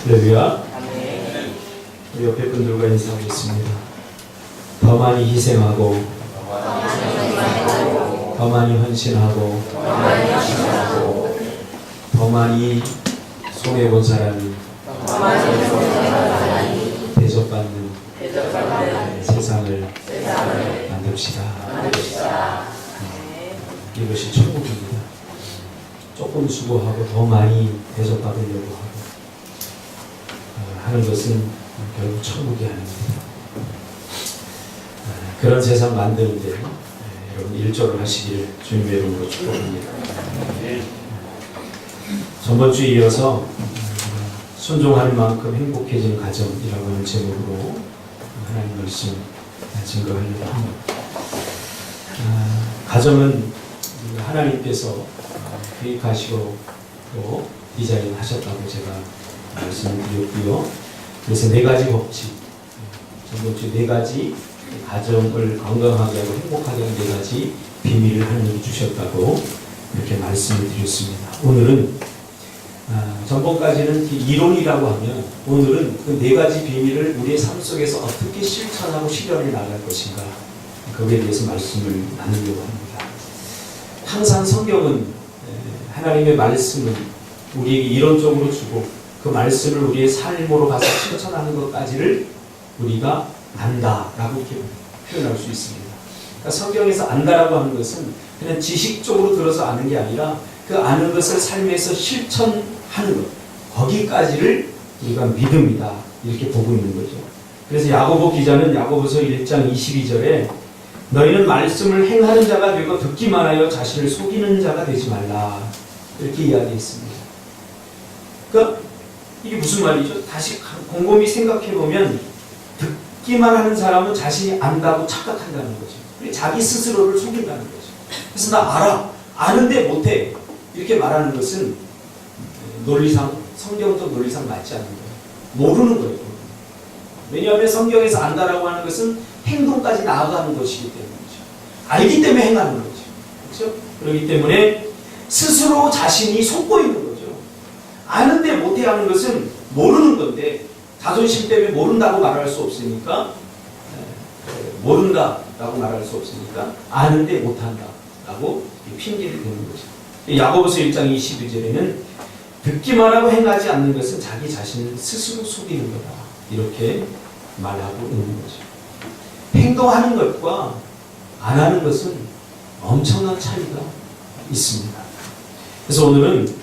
할렐루야. 우리 옆에 분들과 인사하겠습니다. 더 많이 희생하고, 더 많이 헌신하고, 더 많이 손해본 사람이 대접받는 세상을 만듭시다. 이것이 천국입니다. 조금 수고하고 더 많이 대접받으려고 하고 하는 것은 결국 천국이 아닙니다. 그런 세상 만드는데 여러분 일조를 하시기를 주님의 이름으로 축복합니다. 전번 주에 이어서 순종하는 만큼 행복해지는 가정이라고 하는 제목으로 하나님 말씀 증거하려고 합니다. 가정은 하나님께서 계획하시고 또 디자인하셨다고 제가 말씀을 드렸고요. 그래서 4가지 법칙, 전번 주 4가지 가정을 건강하게 하고 행복하게 하는 4가지 비밀을 하나님이 주셨다고 이렇게 말씀을 드렸습니다. 오늘은 전번까지는 이론이라고 하면 오늘은 그 4가지 비밀을 우리의 삶 속에서 어떻게 실천하고 실현해 나갈 것인가 그거에 대해서 말씀을 나누려고 합니다. 항상 성경은 하나님의 말씀을 우리에게 이론적으로 주고 그 말씀을 우리의 삶으로 가서 실천하는 것까지를 우리가 안다라고 이렇게 표현할 수 있습니다. 그러니까 성경에서 안다라고 하는 것은 그냥 지식적으로 들어서 아는 게 아니라 그 아는 것을 삶에서 실천하는 것, 거기까지를 우리가 믿음이다 이렇게 보고 있는 거죠. 그래서 야고보 기자는 야고보서 1장 22절에 너희는 말씀을 행하는 자가 되고 듣기만 하여 자신을 속이는 자가 되지 말라 이렇게 이야기했습니다. 그러니까 이게 무슨 말이죠? 다시 곰곰이 생각해보면 듣기만 하는 사람은 자신이 안다고 착각한다는 거죠. 자기 스스로를 속인다는 거죠. 그래서 나 알아. 아는데 못해. 이렇게 말하는 것은 논리상, 성경적 논리상 맞지 않는 거예요. 모르는 거예요. 왜냐하면 성경에서 안다라고 하는 것은 행동까지 나아가는 것이기 때문이죠. 알기 때문에 행하는 거죠. 그렇죠? 그렇기 때문에 스스로 자신이 속고 있는 거죠. 아는데 못해 하는 것은 모르는 건데 자존심 때문에 모른다고 말할 수 없으니까 모른다라고 말할 수 없으니까 아는데 못한다라고 핑계를 대는 거죠. 야고보서 1장 22절에는 듣기만 하고 행하지 않는 것은 자기 자신을 스스로 속이는 거다. 이렇게 말하고 있는 거죠. 행동하는 것과 안 하는 것은 엄청난 차이가 있습니다. 그래서 오늘은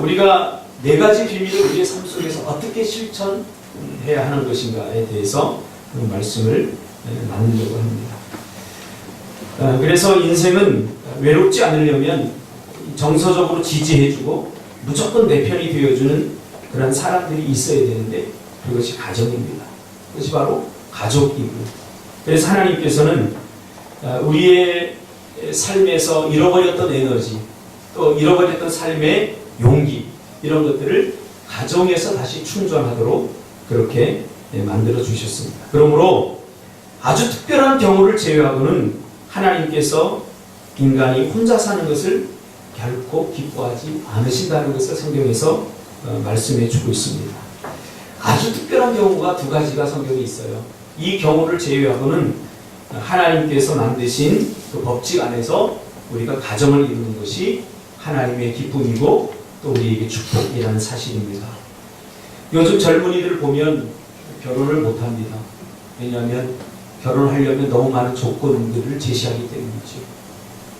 우리가 4가지 비밀을 우리의 삶 속에서 어떻게 실천해야 하는 것인가에 대해서 그 말씀을 나누려고 합니다. 그래서 인생은 외롭지 않으려면 정서적으로 지지해주고 무조건 내 편이 되어주는 그런 사람들이 있어야 되는데 그것이 가정입니다. 그것이 바로 가족이고 그래서 하나님께서는 우리의 삶에서 잃어버렸던 에너지 또 잃어버렸던 삶의 용기 이런 것들을 가정에서 다시 충전하도록 그렇게 만들어 주셨습니다. 그러므로 아주 특별한 경우를 제외하고는 하나님께서 인간이 혼자 사는 것을 결코 기뻐하지 않으신다는 것을 성경에서 말씀해 주고 있습니다. 아주 특별한 경우가 2가지가 성경에 있어요. 이 경우를 제외하고는 하나님께서 만드신 그 법칙 안에서 우리가 가정을 이루는 것이 하나님의 기쁨이고 또 우리에게 축복이라는 사실입니다. 요즘 젊은이들 보면 결혼을 못합니다. 왜냐하면 결혼하려면 너무 많은 조건들을 제시하기 때문이죠.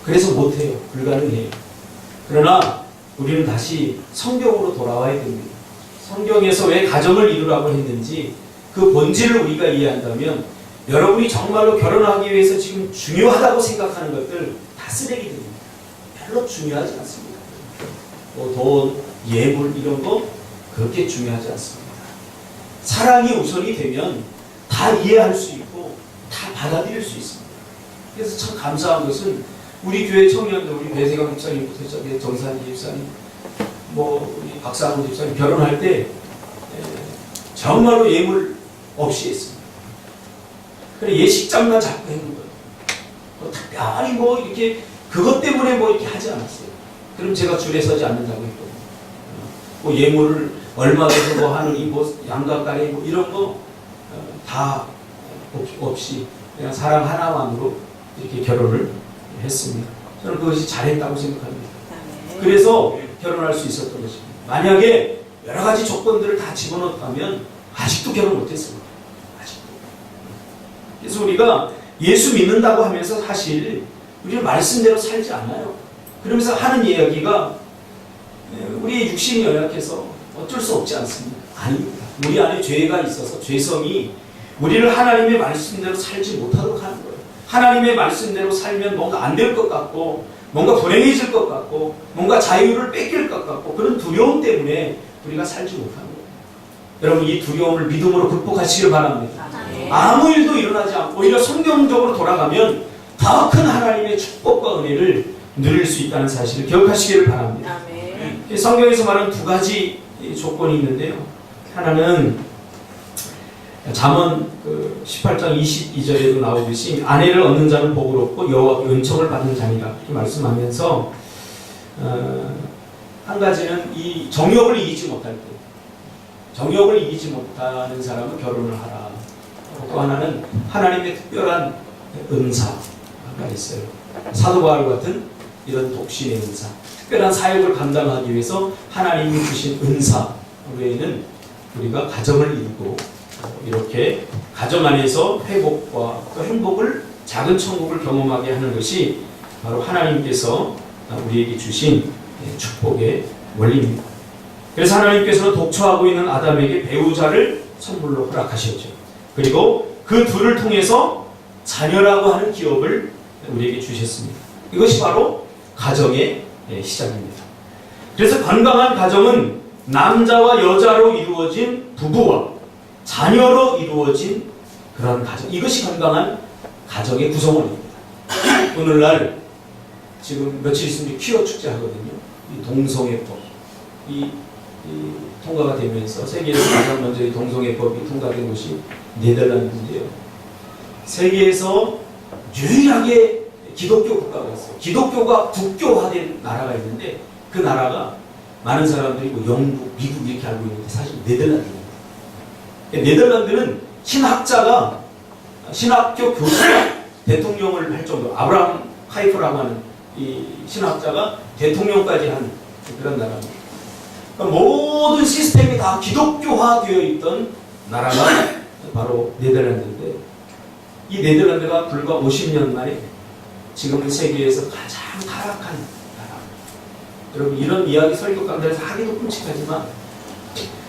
그래서 못해요. 불가능해요. 그러나 우리는 다시 성경으로 돌아와야 됩니다. 성경에서 왜 가정을 이루라고 했는지 그 본질을 우리가 이해한다면 여러분이 정말로 결혼하기 위해서 지금 중요하다고 생각하는 것들 다 쓰레기들입니다. 별로 중요하지 않습니다. 뭐 돈, 예물 이런 거 그렇게 중요하지 않습니다. 사랑이 우선이 되면 다 이해할 수 있고 다 받아들일 수 있습니다. 그래서 참 감사한 것은 우리 교회 청년들, 우리 배세강 집사님부터 정산희 집사님, 뭐 우리 박상훈 집사님 결혼할 때 정말로 예물 없이 했습니다. 그래 예식장만 잡고 했는 거예요. 뭐 특별히 뭐 이렇게 그것 때문에 뭐 이렇게 하지 않았어요. 그럼 제가 줄에 서지 않는다고 했거든요. 뭐 예물을 얼마 돼서 뭐 하느니 뭐 양가까리 뭐 이런 거 다 없이 그냥 사람 하나만으로 이렇게 결혼을 했습니다. 저는 그것이 잘했다고 생각합니다. 그래서 결혼할 수 있었던 것입니다. 만약에 여러 가지 조건들을 다 집어넣었다면 아직도 결혼 못했습니다. 아직도. 그래서 우리가 예수 믿는다고 하면서 사실 우리는 말씀대로 살지 않아요. 그러면서 하는 이야기가 우리의 육신이 연약해서 어쩔 수 없지 않습니다. 아닙니다. 우리 안에 죄가 있어서 죄성이 우리를 하나님의 말씀대로 살지 못하도록 하는 거예요. 하나님의 말씀대로 살면 뭔가 안 될 것 같고 뭔가 불행해질 것 같고 뭔가 자유를 뺏길 것 같고 그런 두려움 때문에 우리가 살지 못하는 거예요. 여러분 이 두려움을 믿음으로 극복하시길 바랍니다. 아무 일도 일어나지 않고 오히려 성경적으로 돌아가면 더 큰 하나님의 축복과 은혜를 누릴 수 있다는 사실을 기억하시기를 바랍니다. 성경에서 말하는 두 가지 조건이 있는데요. 하나는 잠언 18장 22절에도 나오듯이 아내를 얻는 자는 복을 얻고 여호와께 은총을 받는 자니라 이렇게 말씀하면서 한 가지는 이 정욕을 이기지 못할 때 정욕을 이기지 못하는 사람은 결혼을 하라. 또 하나는 하나님의 특별한 은사가 있어요. 사도 바울 같은 이런 독신의 은사, 특별한 사역을 감당하기 위해서 하나님이 주신 은사 외에는 우리가 가정을 이루고 이렇게 가정 안에서 회복과 또 행복을 작은 천국을 경험하게 하는 것이 바로 하나님께서 우리에게 주신 축복의 원리입니다. 그래서 하나님께서는 독처하고 있는 아담에게 배우자를 선물로 허락하셨죠. 그리고 그 둘을 통해서 자녀라고 하는 기업을 우리에게 주셨습니다. 이것이 바로 가정의 시작입니다. 그래서 건강한 가정은 남자와 여자로 이루어진 부부와 자녀로 이루어진 그런 가정, 이것이 건강한 가정의 구성원입니다. 오늘날 지금 며칠 있으면 퀴어 축제 하거든요. 이 동성애법 이 통과가 되면서 세계에서 가장 먼저 이 동성애법이 통과된 곳이 네덜란드인데요. 세계에서 유일하게 기독교 국가가 있어요. 기독교가 국교화된 나라가 있는데 그 나라가 많은 사람들이 뭐 영국, 미국 이렇게 알고 있는데 사실 네덜란드입니다. 네덜란드는 신학자가 신학교 교수가 대통령을 할 정도, 아브라함 카이프라고 하는 이 신학자가 대통령까지 한 그런 나라입니다. 그러니까 모든 시스템이 다 기독교화되어 있던 나라가 바로 네덜란드인데 이 네덜란드가 불과 50년 만에 지금 세계에서 가장 타락한 나라. 여러분 이런 이야기 설교 강단에서 하기도 끔찍하지만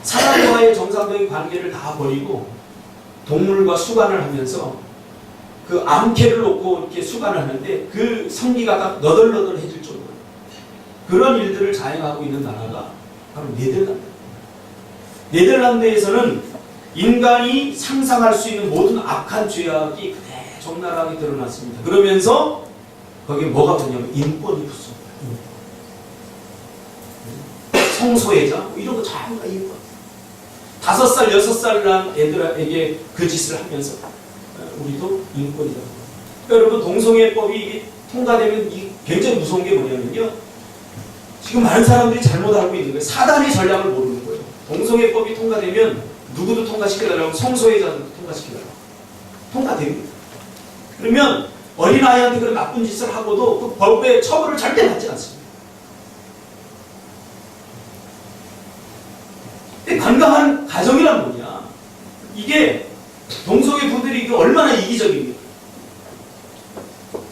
사람과의 정상적인 관계를 다 버리고 동물과 수간을 하면서 그 암캐를 놓고 이렇게 수간을 하는데 그 성기가 딱 너덜너덜해질 정도로 그런 일들을 자행하고 있는 나라가 바로 네덜란드. 네덜란드에서는 인간이 상상할 수 있는 모든 악한 죄악이 적나라하게 드러났습니다. 그러면서 거기에 뭐가 붙냐면 인권이 붙습니다. 성소외자 뭐 이런 거 전부 다 인권. 5살, 6살 난 애들에게 그 짓을 하면서 우리도 인권이다. 그러니까 여러분 동성애법이 이게 통과되면 굉장히 무서운 게 뭐냐면요. 지금 많은 사람들이 잘못 알고 있는 거예요. 사단의 전략을 모르는 거예요. 동성애법이 통과되면 누구도 통과시켜달라고 성소외자들도 통과시켜달라고. 통과됩니다. 그러면 어린아이한테 그런 나쁜 짓을 하고도 그 법의 처벌을 절대 받지 않습니다. 건강한 가정이란 뭐냐? 이게 동성애 부들이 얼마나 이기적입니까?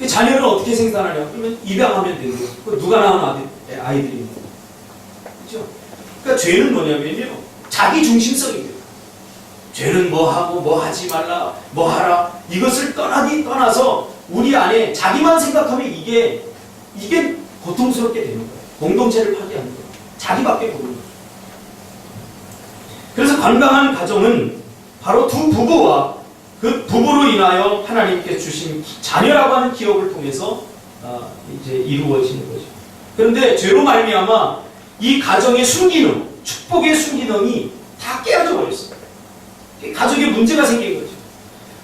자녀를 어떻게 생산하냐? 그러면 입양하면 되는 거예요. 누가 낳은 아이들입니다. 그렇죠? 그러니까 죄는 뭐냐면요. 자기 중심성이에요. 죄는 뭐 하고 뭐 하지 말라, 뭐 하라 이것을 떠나서 우리 안에 자기만 생각하면 이게 고통스럽게 되는 거예요. 공동체를 파괴하는 거예요. 자기밖에 모르는 거예요. 그래서 건강한 가정은 바로 두 부부와 그 부부로 인하여 하나님께 주신 자녀라고 하는 기업을 통해서 이제 이루어지는 거죠. 그런데 죄로 말미암아 이 가정의 순기능, 축복의 순기능이 다 깨어져 버렸어요. 가족에 문제가 생긴 거죠.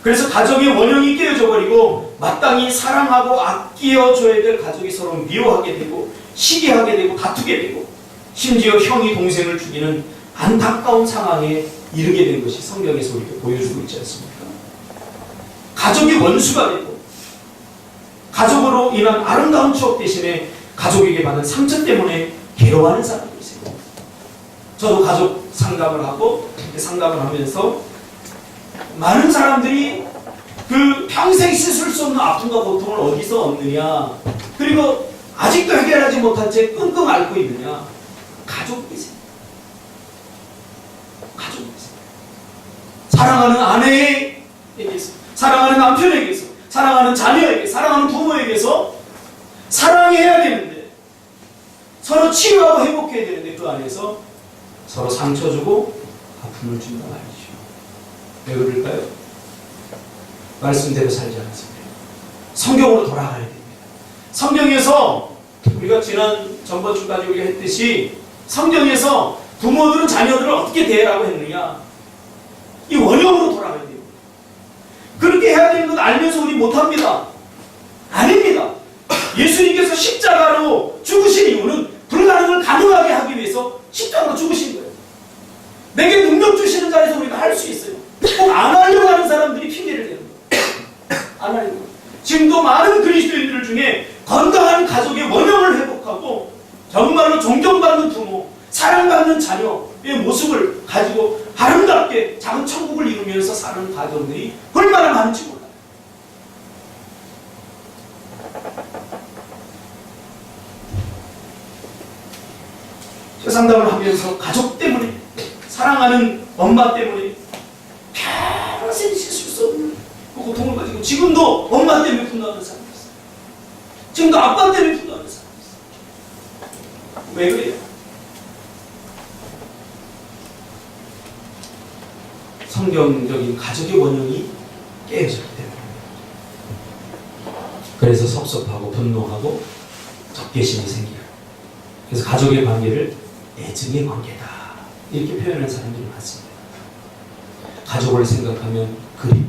그래서 가정의 원형이 깨어져 버리고 마땅히 사랑하고 아껴줘야 될 가족이 서로 미워하게 되고 시기하게 되고 다투게 되고 심지어 형이 동생을 죽이는 안타까운 상황에 이르게 된 것이 성경에서 우리에게 보여주고 있지 않습니까? 가족이 원수가 되고 가족으로 인한 아름다운 추억 대신에 가족에게 받은 상처 때문에 괴로워하는 사람들이 있어요. 저도 가족 상담을 하고 상담을 하면서 많은 사람들이 그 평생 씻을 수 없는 아픔과 고통을 어디서 얻느냐, 그리고 아직도 해결하지 못한 채 끙끙 앓고 있느냐. 가족이세요. 가족이세요. 사랑하는 아내에게서, 사랑하는 남편에게서, 사랑하는 자녀에게, 사랑하는 부모에게서 사랑해야 되는데, 서로 치유하고 회복해야 되는데 그 안에서 서로 상처 주고 아픔을 준단 말이죠. 왜 그럴까요? 말씀대로 살지 않았습니다. 성경으로 돌아가야 됩니다. 성경에서 우리가 전번 주까지 우리가 했듯이 성경에서 부모들은 자녀들을 어떻게 대하라고 했느냐, 이 원형으로 돌아가야 돼요. 그렇게 해야 되는 것 알면서 우리 못합니다. 아닙니다. 예수님께서 십자가로 죽으신 이유는 불가능을 가능하게 하기 위해서 십자가로 죽으신 거예요. 내게 능력 주시는 자에서 우리가 할 수 있어요. 꼭 안 하려고 하는 사람들이 핑계를 대는 거예요. 안 하려고. 지금도 많은 그리스도인들 중에 건강한 가족의 원형을 회복하고 정말로 존경받는 부모, 사랑받는 자녀의 모습을 가지고 아름답게 작은 천국을 이루면서 사는 가정들이 얼마나 많은지 몰라요. 저 상담을 하면서 가족 때문에, 사랑하는 엄마 때문에 평생 씻을 수 없는 그 고통을 가지고 지금도 엄마 때문에 분노하는 사람이 있어요. 지금도 아빠 때문에 분노하는 사람이 있어요. 왜 그래요? 성경적인 가족의 원형이 깨어졌기 때문에. 그래서 섭섭하고 분노하고 적개심이 생겨요. 그래서 가족의 관계를 애증의 관계다, 이렇게 표현하는 사람들이 많습니다. 가족을 생각하면 그리워,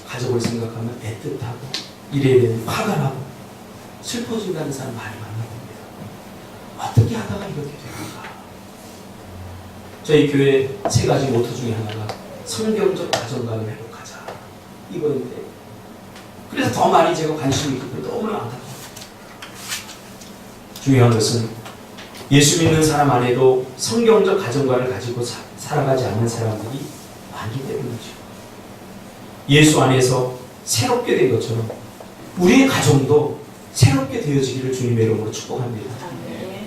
가족을 생각하면 애틋하고, 이래야 되는 화가 나고 슬퍼진다는 사람 많이 만나봅니다. 어떻게 하다가 이렇게 됩니까? 저희 교회 3가지 모토 중에 하나가 성경적 가정관을 회복하자, 이거인데, 그래서 더 많이 제가 관심이 있고 너무나 안타까워요. 중요한 것은 예수 믿는 사람 안에도 성경적 가정관을 가지고 살아가지 않는 사람들이 많기 때문이죠. 예수 안에서 새롭게 된 것처럼 우리의 가정도 새롭게 되어지기를 주님의 이름으로 축복합니다.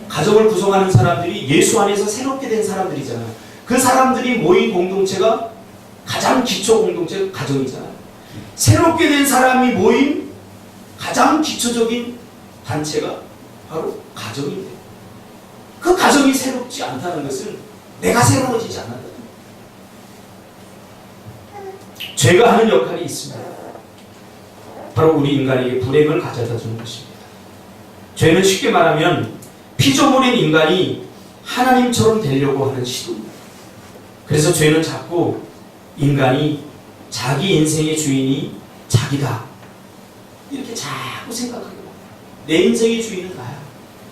가정을 구성하는 사람들이 예수 안에서 새롭게 된 사람들이잖아요. 그 사람들이 모인 공동체가 가장 기초 공동체가 가정이잖아요. 새롭게 된 사람이 모인 가장 기초적인 단체가 바로 가정인데, 그 가정이 새롭지 않다는 것은 내가 새로워지지 않는다. 죄가 하는 역할이 있습니다. 바로 우리 인간에게 불행을 가져다 주는 것입니다. 죄는 쉽게 말하면 피조물인 인간이 하나님처럼 되려고 하는 시도입니다. 그래서 죄는 자꾸 인간이 자기 인생의 주인이 자기다, 이렇게 자꾸 생각하게 됩니다. 내 인생의 주인은 나야.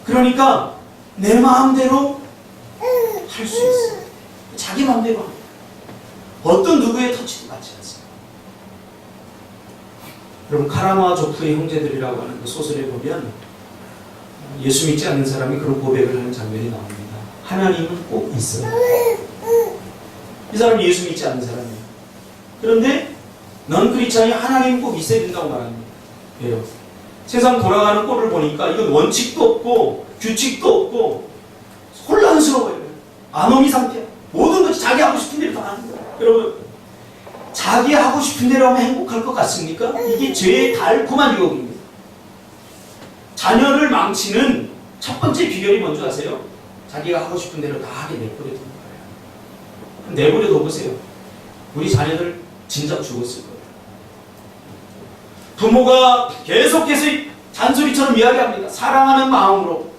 그러니까 내 마음대로 할 수 있어요. 자기 마음대로 합니다. 어떤 누구의 터치도 받지 않습니다. 여러분, 카라마조프의 형제들이라고 하는 그 소설에 보면 예수 믿지 않는 사람이 그런 고백을 하는 장면이 나옵니다. 하나님은 꼭 있어요. 이 사람이 예수 믿지 않는 사람이에요. 그런데 넌 크리스찬이 하나님은 꼭 있어야 된다고 말합니다. 왜요? 세상 돌아가는 꼴을 보니까 이건 원칙도 없고 규칙도 없고 혼란스러워요. 아노미 상태야. 모든 것이 자기 하고 싶은 대로 다 하는 거예요. 여러분, 자기 하고 싶은 대로 하면 행복할 것 같습니까? 이게 죄의 달콤한 유혹입니다. 자녀를 망치는 첫 번째 비결이 뭔지 아세요? 자기가 하고 싶은 대로 다 하게 내버려두는 거예요. 내버려둬 보세요. 우리 자녀들 진작 죽었을 거예요. 부모가 계속해서 잔소리처럼 이야기합니다. 사랑하는 마음으로.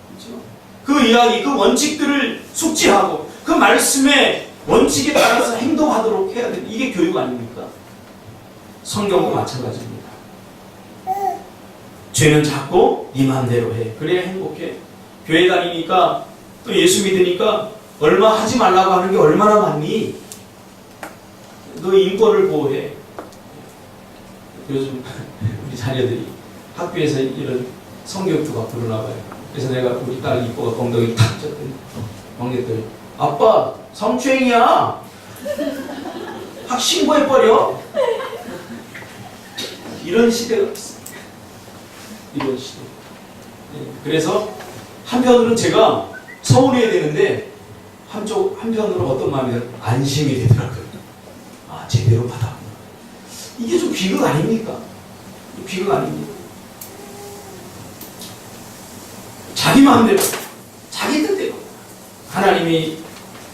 그렇죠? 그 이야기, 그 원칙들을 숙지하고 그 말씀의 원칙에 따라서 행동하도록 해야 됩니다. 이게 교육 아닙니까? 성경도 마찬가지입니다. 죄는 자꾸 네 마음대로 해. 그래야 행복해. 교회 다니니까 또 예수 믿으니까 얼마 하지 말라고 하는 게 얼마나 많니? 너 인권을 보호해. 요즘 우리 자녀들이 학교에서 이런 성교육도 갖고 나와요. 그래서 내가 우리 딸 이뻐가 엉덩이 탁 쳤더니 막내딸이 아빠 성추행이야. 확 신고해버려. 이런 시대가 없어요. 이런 시대. 그래서 한편으로는 제가 서운해야 되는데 한편으로 어떤 마음이 들어요? 안심이 되더라고요. 아, 제대로 받았구나. 이게 좀 비극 아닙니까? 비극 아닙니까? 자기 마음대로, 자기 뜻대로 하나님이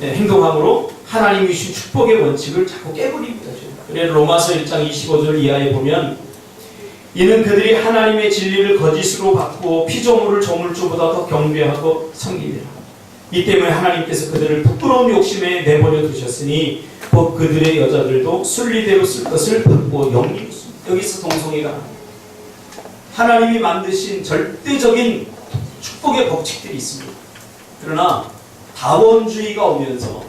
행동함으로 하나님이 주신 축복의 원칙을 자꾸 깨버립니다. 그래 로마서 1장 25절 이하에 보면 이는 그들이 하나님의 진리를 거짓으로 바꾸어 피조물을 조물주보다 더 경배하고 섬기리라. 이 때문에 하나님께서 그들을 부끄러운 욕심에 내버려 두셨으니 곧 그들의 여자들도 순리대로 쓸 것을 바꾸어 영리했습니다. 여기서 동성애가 하나님이 만드신 절대적인 축복의 법칙들이 있습니다. 그러나 다원주의가 오면서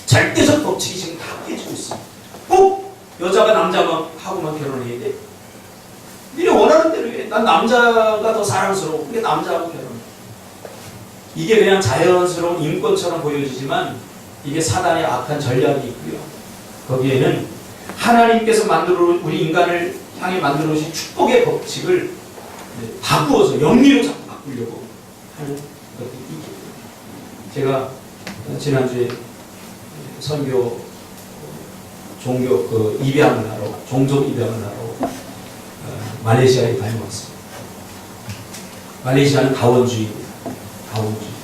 절대적 법칙이 지금 다 깨지고 있습니다. 꼭 여자가 남자하고만 결혼해야 돼. 니네 원하는 대로 해. 난 남자가 더 사랑스러워. 그게 남자하고 결혼해. 이게 그냥 자연스러운 인권처럼 보여지지만 이게 사단의 악한 전략이 있고요. 거기에는 하나님께서 우리 인간을 향해 만들어 오신 축복의 법칙을 바꾸어서 영리로 자꾸 바꾸려고 하는 것들이 있거든요. 제가 지난주에 선교 종교 입양을 하러 종족 입양을 하러 말레이시아에 다녀왔습니다. 말레이시아는 다원주의입니다. 다원주의.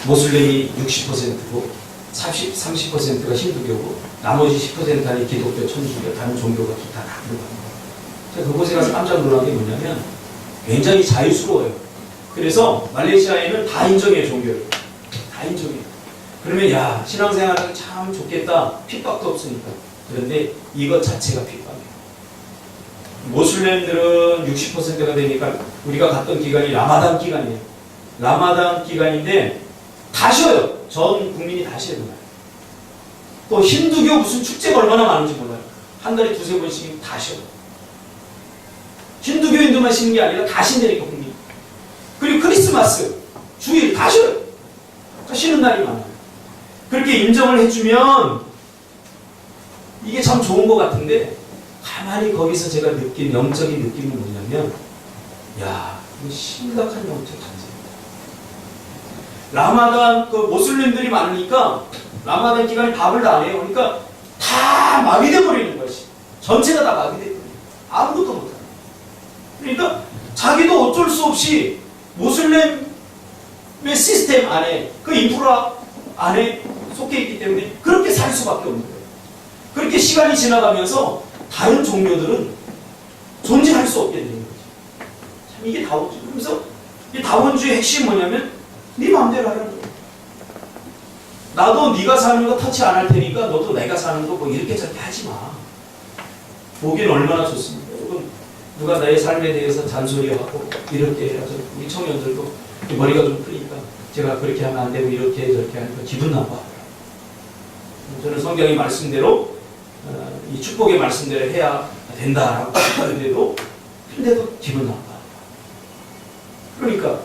모슬렘이 60%고 30%가 힌두교고 나머지 10%는 기독교, 천주교, 다른 종교가 다 들어갑니다. 제가 그곳에 가서 깜짝 놀란 게 뭐냐면 굉장히 자유스러워요. 그래서 말레이시아에는 다 인정해요, 종교를. 다 인정해요. 그러면 야, 신앙생활하기 참 좋겠다. 핍박도 없으니까. 그런데 이것 자체가 핍박이에요. 모슬렘들은 60%가 되니까 우리가 갔던 기간이 라마단 기간이에요. 라마단 기간인데 다 쉬어요. 전 국민이 다 쉬어요. 또 힌두교 무슨 축제가 얼마나 많은지 몰라요. 한 달에 두세 번씩 다 쉬어요. 힌두교인들만 쉬는 게 아니라 다 쉰다니까 국민. 그리고 크리스마스, 주일 다 쉬어요. 쉬는 날이 많아요. 그렇게 인정을 해주면 이게 참 좋은 것 같은데 가만히 거기서 제가 느낀 영적인 느낌은 뭐냐면 야, 이거 심각한 영적 전쟁이다. 라마단 모슬림들이 많으니까 라마단 기간에 밥을 다 안 해요. 그러니까 다 마비돼 버리는 것이. 전체가 다 마비돼 버려요. 아무것도 못하는. 그러니까 자기도 어쩔 수 없이 모슬렘의 시스템 안에 그 인프라 안에 속해 있기 때문에 그렇게 살 수밖에 없는 거예요. 그렇게 시간이 지나가면서 다른 종교들은 존재할 수 없게 되는 거죠. 참 이게 다원주의. 그래서 이 다원주의 핵심이 뭐냐면 네 마음대로 하라는 거예요. 나도 네가 사는 거 터치 안 할 테니까 너도 내가 사는 거 뭐 이렇게 저렇게 하지 마. 보기는 얼마나 좋습니까? 여러분 누가 나의 삶에 대해서 잔소리하고 이렇게 해야죠. 우리 청년들도 머리가 좀 크니까 제가 그렇게 하면 안 되고 이렇게 저렇게 하니까 기분 나빠. 저는 성경의 말씀대로 이 축복의 말씀대로 해야 된다라고 하는데도 근데도 기분 나빠. 그러니까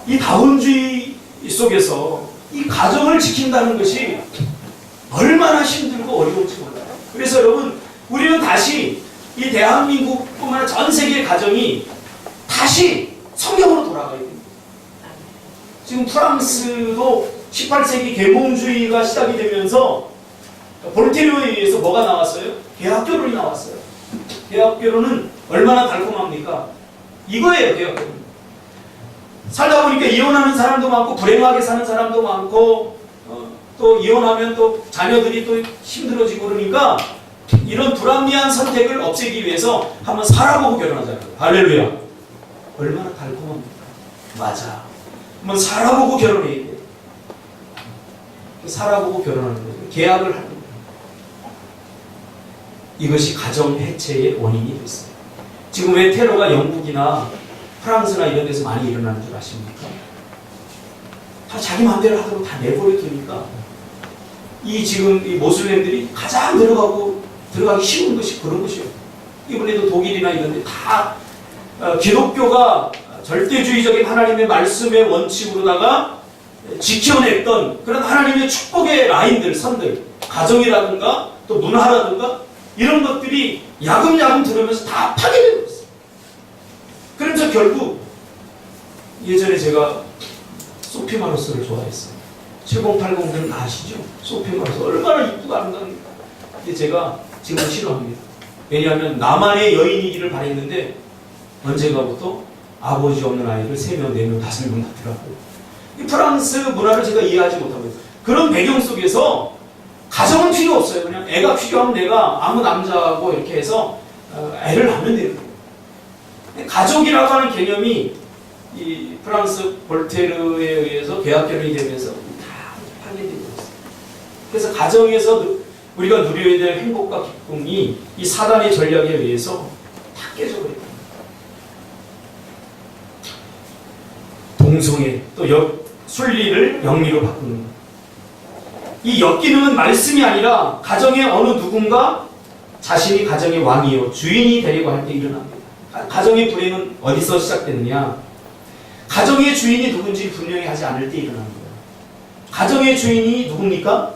이 다원주의 속에서 이 가정을 지킨다는 것이 얼마나 힘들고 어려운지 몰라요. 그래서 여러분 우리는 다시 이 대한민국뿐만 아니라 전 세계의 가정이 다시 성경으로 돌아가야 됩니다. 지금 프랑스도 18세기 계몽주의가 시작이 되면서 볼테르에 의해서 뭐가 나왔어요? 계약결혼이 나왔어요. 계약결혼은 얼마나 달콤합니까? 이거예요, 계약결혼. 살다 보니까 이혼하는 사람도 많고 불행하게 사는 사람도 많고 또 이혼하면 또 자녀들이 또 힘들어지고 그러니까 이런 불합리한 선택을 없애기 위해서 한번 살아보고 결혼하자는 거예요. 할렐루야. 얼마나 달콤합니까? 맞아. 한번 살아보고 결혼해야 돼. 살아보고 결혼하는 거죠. 계약을 하는 거예요. 이것이 가정 해체의 원인이 됐어요. 지금 왜 테러가 영국이나 프랑스나 이런 데서 많이 일어나는 줄 아십니까? 다 자기 마음대로 하도록 다 내버려 두니까 이 지금 이 모슬렘들이 가장 들어가기 쉬운 것이 그런 것이에요. 이번에도 독일이나 이런 데 다 기독교가 절대주의적인 하나님의 말씀의 원칙으로다가 지켜냈던 그런 하나님의 축복의 라인들, 선들, 가정이라든가 또 문화라든가 이런 것들이 야금야금 들어오면서 다 파괴되고 있어요. 그러면서 결국 예전에 제가 소피 마르소를 좋아했어요. 7080들은 아시죠? 소피 마르소 얼마나 이쁘고 아름다운가. 근데 제가 지금은 싫어합니다. 왜냐하면 나만의 여인이기를 바랬는데 언젠가부터 아버지 없는 아이를 3명, 4명, 5명 낳더라고요. 이 프랑스 문화를 제가 이해하지 못하고 있어요. 그런 배경 속에서 가정은 필요 없어요. 그냥 애가 필요하면 내가 아무 남자하고 이렇게 해서 애를 낳으면 되는 거예요. 가족이라고 하는 개념이 이 프랑스 볼테르에 의해서 계약결혼이 되면서 다 파괴되고 있어요. 그래서 가정에서 우리가 누려야 될 행복과 기쁨이 이 사단의 전략에 의해서 다 깨져버립니다. 동성애 또 순리를 영리로 바꾸는 것. 이 역기능은 말씀이 아니라 가정의 어느 누군가 자신이 가정의 왕이요 주인이 되려고 할 때 일어납니다. 가정의 불행은 어디서 시작되느냐? 가정의 주인이 누군지 분명히 하지 않을 때 일어납니다. 가정의 주인이 누굽니까?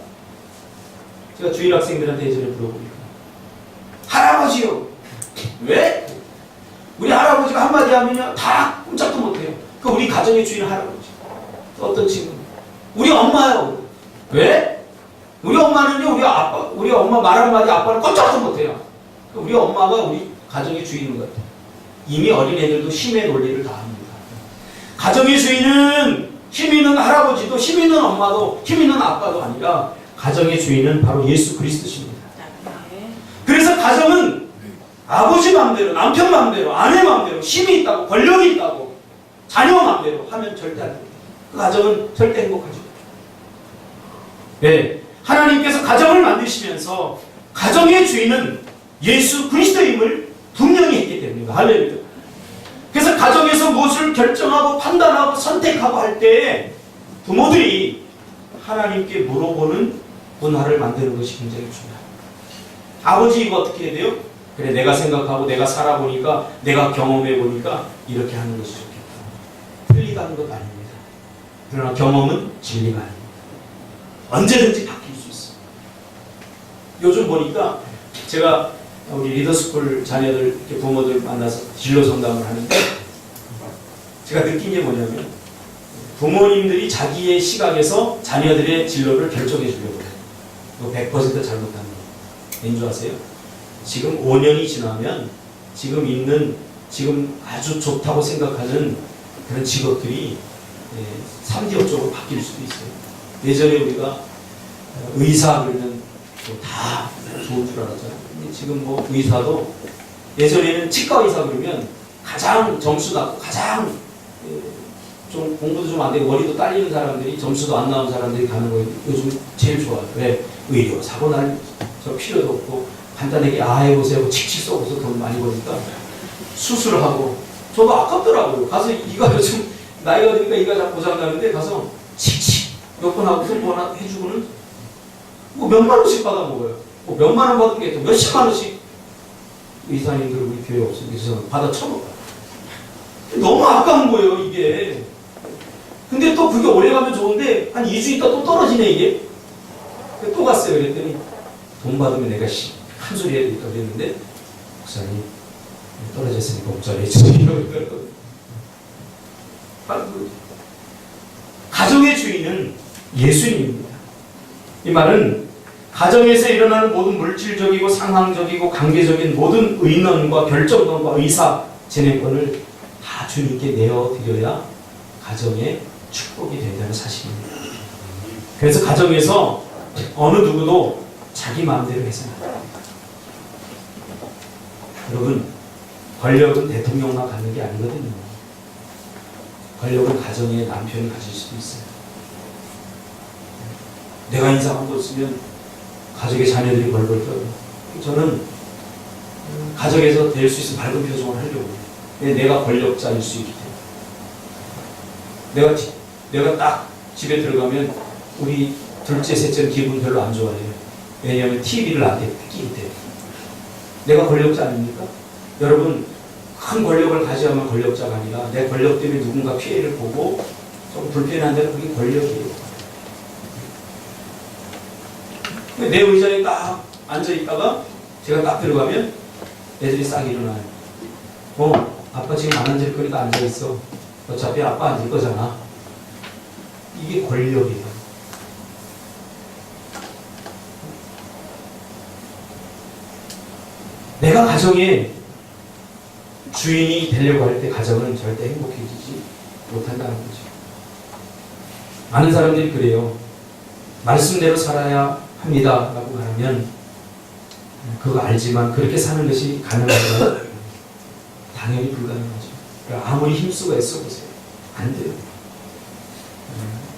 제가 주일 학생들한테 예전에 물어보니까 할아버지요. 왜? 우리 할아버지가 한마디 하면요 다 꼼짝도 못해요. 그 우리 가정의 주인은 할아버지. 또 어떤 친구 우리 엄마요. 왜? 우리 엄마는요 우리 엄마 말 한마디 아빠는 꼼짝도 못해요. 우리 엄마가 우리 가정의 주인인 것 같아요. 이미 어린애들도 힘의 논리를 다 합니다. 가정의 주인은 힘 있는 할아버지도 힘 있는 엄마도 힘 있는 아빠도 아니라 가정의 주인은 바로 예수 그리스도십니다. 그래서 가정은 아버지 마음대로, 남편 마음대로, 아내 마음대로 힘이 있다고, 권력이 있다고, 자녀 마음대로 하면 절대 안 됩니다. 그 가정은 절대 행복하죠. 네, 하나님께서 가정을 만드시면서 가정의 주인은 예수 그리스도임을 분명히 했기 때문입니다. 할렐루야. 그래서 가정에서 무엇을 결정하고 판단하고 선택하고 할 때 부모들이 하나님께 물어보는 문화를 만드는 것이 굉장히 중요합니다. 아버지 이거 어떻게 해야 돼요? 그래 내가 생각하고 내가 살아보니까 내가 경험해보니까 이렇게 하는 것이 좋겠다. 틀리다는 것 아닙니다. 그러나 경험은 진리가 아닙니다. 언제든지 바뀔 수 있어요. 요즘 보니까 제가 우리 리더스쿨 자녀들 부모들 만나서 진로 상담을 하는데 제가 느낀 게 뭐냐면 부모님들이 자기의 시각에서 자녀들의 진로를 결정해 주려고 해요. 100% 잘못한 거. 왠지 아세요? 지금 5년이 지나면 지금 아주 좋다고 생각하는 그런 직업들이 3D 업종으로 바뀔 수도 있어요. 예전에 우리가 의사 그러면 다 좋은 줄 알았잖아요. 근데 지금 뭐 의사도 예전에는 치과 의사 그러면 가장 점수 낮고 가장 좀 공부도 좀 안 되고 머리도 딸리는 사람들이 점수도 안 나온 사람들이 가는 거예요. 요즘 제일 좋아요. 왜? 의료 사고 날 저 필요도 없고 간단하게 해보세요 하고 칙칙 쏘고서 돈 많이 버니까 수술을 하고 저도 아깝더라고요. 가서 이가 요즘 나이가 드니까 이가 자꾸 고장나는데 가서 칙칙 몇 번 하고서 뭐 하나 해주고는 뭐 몇만 원씩 받아 먹어요. 뭐 몇만 원 받은 게 몇십만 원씩 의사님들 우리 교회 없으면 그래서 받아 쳐먹어요. 너무 아까운 거예요 이게. 근데 또 그게 오래가면 좋은데 한 2주 있다 또 떨어지네 이게. 또 갔어요. 그랬더니 돈 받으면 내가 한 소리 해야 되겠다 그랬는데 목사님 떨어졌으니까 목사님 해주세요. 가정의 주인은 예수님입니다. 이 말은 가정에서 일어나는 모든 물질적이고 상황적이고 관계적인 모든 의논과 결정권과 의사 진행권을 다 주님께 내어드려야 가정의 축복이 된다는 사실입니다. 그래서 가정에서 어느 누구도 자기 마음대로 해서는 안 됩니다. 여러분, 권력은 대통령만 갖는 게 아니거든요. 권력은 가정의 남편이 가질 수도 있어요. 내가 인상 한번 쓰면 가족의 자녀들이 벌벌 떠요. 저는 가정에서 될 수 있으면 밝은 표정을 하려고 해요. 내가 권력자일 수 있기 때문에. 내가 딱 집에 들어가면 우리 둘째, 셋째는 기분 별로 안 좋아해요. 왜냐하면 TV를 나한테 끼기 때문에. 내가 권력자 아닙니까? 여러분, 큰 권력을 가져야만 권력자가 아니라 내 권력 때문에 누군가 피해를 보고 좀 불편한 데는 그게 권력이에요. 내 의자에 딱 앉아있다가 제가 딱 들어가면 애들이 싹 일어나요. 아빠 지금 안 앉을 거니까 앉아있어. 어차피 아빠 앉을 거잖아. 이게 권력이에요. 내가 가정의 주인이 되려고 할 때 가정은 절대 행복해지지 못한다는 거죠. 많은 사람들이 그래요. 말씀대로 살아야 합니다 라고 말하면 그거 알지만 그렇게 사는 것이 가능한가? 당연히 불가능하죠. 그러니까 아무리 힘쓰고 애써보세요. 안 돼요.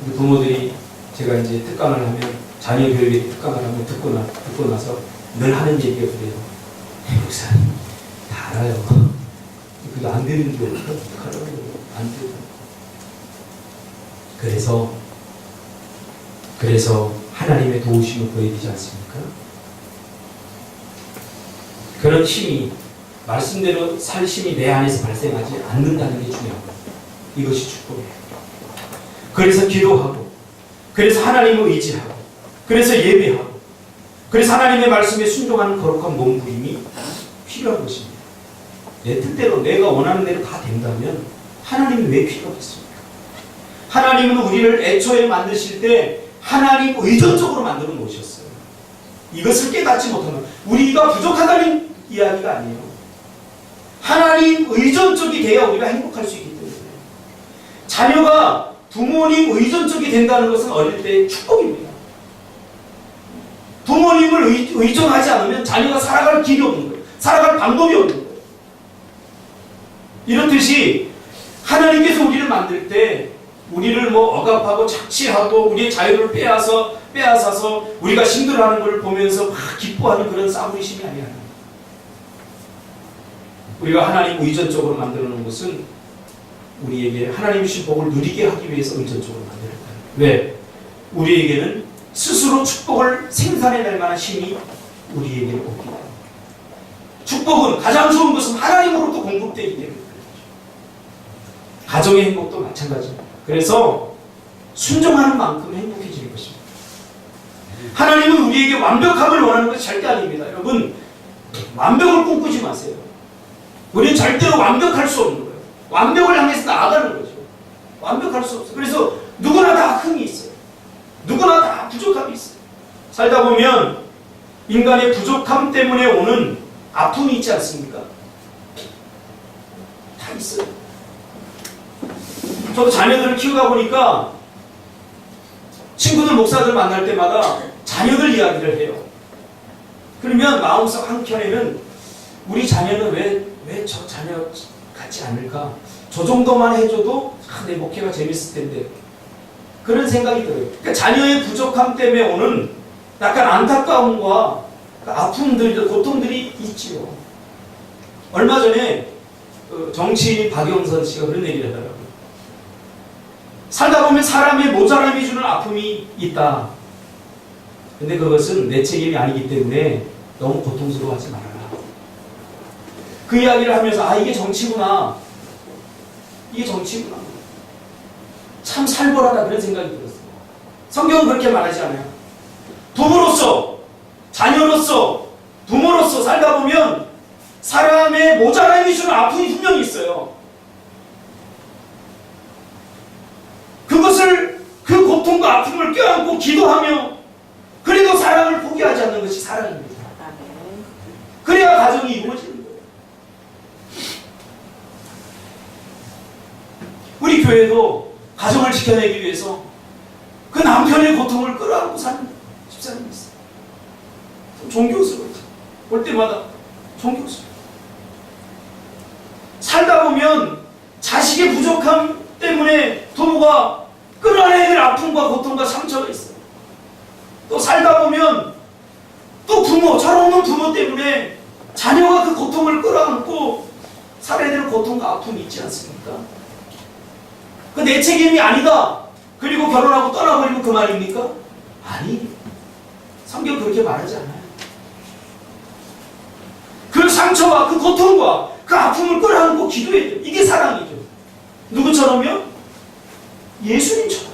우리 부모들이 제가 이제 특강을 하면 자녀 교육에 특강을 하면 듣고 나서 늘 하는 얘기가 그래요. 목사님 다 알아요. 그게 안 되는 게 어떡하라고. 안 돼요. 그래서 하나님의 도우심을 구해야 되지 않습니까? 그런 힘이 말씀대로 살 힘이 내 안에서 발생하지 않는다는 게 중요합니다. 이것이 축복이에요. 그래서 기도하고, 그래서 하나님을 의지하고, 그래서 예배하고, 그래서 하나님의 말씀에 순종하는 거룩한 몸부림이 필요한 것입니다. 내 뜻대로 내가 원하는 대로 다 된다면 하나님이 왜 필요하겠습니까? 하나님은 우리를 애초에 만드실 때 하나님 의존적으로 만들어 놓으셨어요. 이것을 깨닫지 못하면 우리가 부족하다는 이야기가 아니에요. 하나님 의존적이 돼야 우리가 행복할 수 있기 때문에. 자녀가 부모님 의존적이 된다는 것은 어릴 때 축복입니다. 부모님을 의존하지 않으면 자녀가 살아갈 길이 없는 거예요. 살아갈 방법이 없는 거예요. 이렇듯이 하나님께서 우리를 만들 때 우리를 억압하고 착취하고 우리의 자유를 빼앗아서 우리가 힘들어하는 것을 보면서 막 기뻐하는 그런 싸구리심이 아니야. 우리가 하나님 의존적으로 만들어 놓은 것은 우리에게 하나님 주신 복을 누리게 하기 위해서 의존적으로 만들었다. 왜? 우리에게는 스스로 축복을 생산해낼 만한 힘이 우리에게 없기 때문에. 축복은 가장 좋은 것은 하나님으로부터 공급되기 때문에. 가정의 행복도 마찬가지입니다. 그래서 순종하는 만큼 행복해지는 것입니다. 하나님은 우리에게 완벽함을 원하는 것이 절대 아닙니다. 여러분, 완벽을 꿈꾸지 마세요. 우리는 절대로 완벽할 수 없는 거예요. 완벽을 향해서 나아가는 거죠. 완벽할 수 없어요. 그래서 누구나 다 흠이 있어요. 누구나 다 부족함이 있어요. 살다 보면 인간의 부족함 때문에 오는 아픔이 있지 않습니까? 다 있어요. 저도 자녀들을 키우다 보니까 친구들, 목사들 만날 때마다 자녀들 이야기를 해요. 그러면 마음속 한켠에는 우리 자녀는 왜 저 자녀 같지 않을까? 저 정도만 해줘도 내 목회가 재밌을 텐데. 그런 생각이 들어요. 그러니까 자녀의 부족함 때문에 오는 약간 안타까움과 아픔들, 고통들이 있지요. 얼마 전에 정치인 박영선 씨가 그런 얘기를 하더라고요. 살다 보면 사람의 모자람이 주는 아픔이 있다. 근데 그것은 내 책임이 아니기 때문에 너무 고통스러워하지 말아라. 그 이야기를 하면서 이게 정치구나. 이게 정치구나. 참 살벌하다 그런 생각이 들었어요. 성경은 그렇게 말하지 않아요. 부모로서, 자녀로서, 부모로서 살다 보면 사람의 모자람이 주는 아픔이 분명히 있어요. 그 고통과 아픔을 껴안고 기도하며 그래도 사랑을 포기하지 않는 것이 사랑입니다. 그래야 가정이 이루어지는 거예요. 우리 교회도 가정을 지켜내기 위해서 그 남편의 고통을 끌어안고 사는 집사님이 있어요. 존경스러워요. 볼 때마다 존경스러워요. 살다 보면 자식의 부족함 때문에 부모가 끌어내야 될 아픔과 고통과 상처가 있어요. 또 살다 보면 또 부모, 철없는 부모 때문에 자녀가 그 고통을 끌어안고 살아야 될 고통과 아픔이 있지 않습니까? 그 내 책임이 아니다. 그리고 결혼하고 떠나버리고 그 말입니까? 아니, 성경 그렇게 말하지 않아요. 그 상처와 그 고통과 그 아픔을 끌어안고 기도해야 돼요. 이게 사랑이죠. 누구처럼요? 예수님처럼.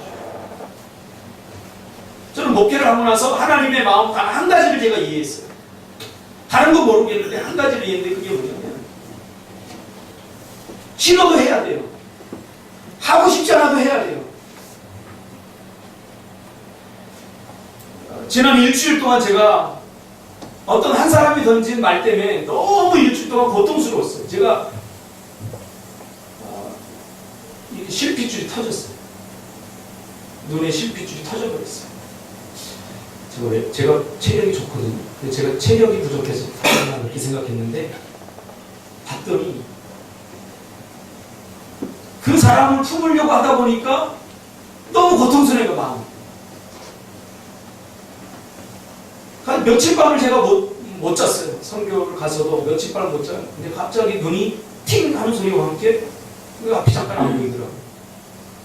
저는 목회를 하고 나서 하나님의 마음 한 가지를 제가 이해했어요. 다른 거 모르겠는데 한 가지를 이해했는데 그게 뭐냐면 싫어도 해야 돼요. 하고 싶지 않아도 해야 돼요. 지난 일주일 동안 제가 어떤 한 사람이 던진 말 때문에 너무 일주일 동안 고통스러웠어요. 제가 실핏줄이 터졌어요. 눈에 실핏줄이 터져버렸어요. 제가 체력이 좋거든요. 근데 제가 체력이 부족해서 그렇게 생각했는데 봤더니 그 사람을 품으려고 하다 보니까 너무 고통스러워요, 마음이. 한 며칠 밤을 제가 못 잤어요. 선교를 가서도 며칠 밤을 못 자요. 근데 갑자기 눈이 팅 하는 소리와 함께 앞이 잠깐 안 보이더라고요.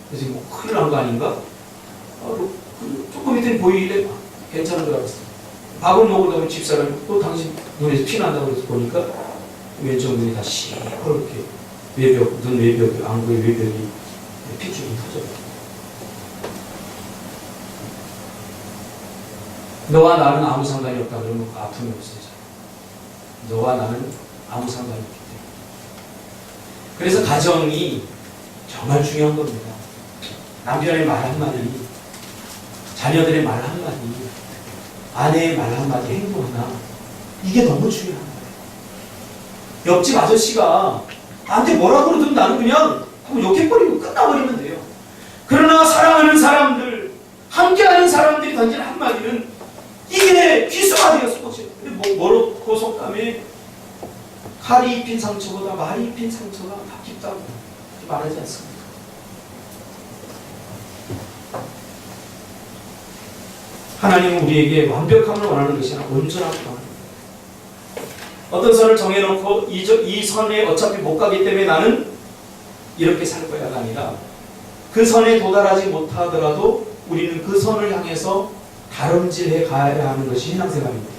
그래서 뭐 큰일 난 거 아닌가? 조금 있더니 보이길래 괜찮은 줄 알았어요. 밥을 먹으다 보니 집사람이 또 당신 눈에서 피 난다고 해서 보니까 왼쪽 눈이 다 시퍼렇게 외벽, 눈 외벽, 안구의 외벽이 핏줄이 터져요. 너와 나는 아무 상관이 없다 그러면 그 아픔이 없어져. 너와 나는 아무 상관이 없기 때문에. 그래서 가정이 정말 중요한 겁니다. 남편의 말 한마디, 자녀들의 말 한마디, 아내의 말 한마디, 행동 하나, 이게 너무 중요한 거예요. 옆집 아저씨가 나한테 뭐라 그러든 나는 그냥 욕해버리고 끝나버리면 돼요. 그러나 사랑하는 사람들, 함께하는 사람들이 던지는 한마디는 이게 귀수가 되어서 꽂혀요. 뭐로 속담에 칼이 입힌 상처보다 말이 입힌 상처가 더 깊다고 말하지 않습니까? 하나님은 우리에게 완벽함을 원하는 것이 아니라 온전함을 원합니다. 어떤 선을 정해놓고 이 선에 어차피 못 가기 때문에 나는 이렇게 살 거야가 아니라 그 선에 도달하지 못하더라도 우리는 그 선을 향해서 다름질해 가야 하는 것이 신앙생활입니다.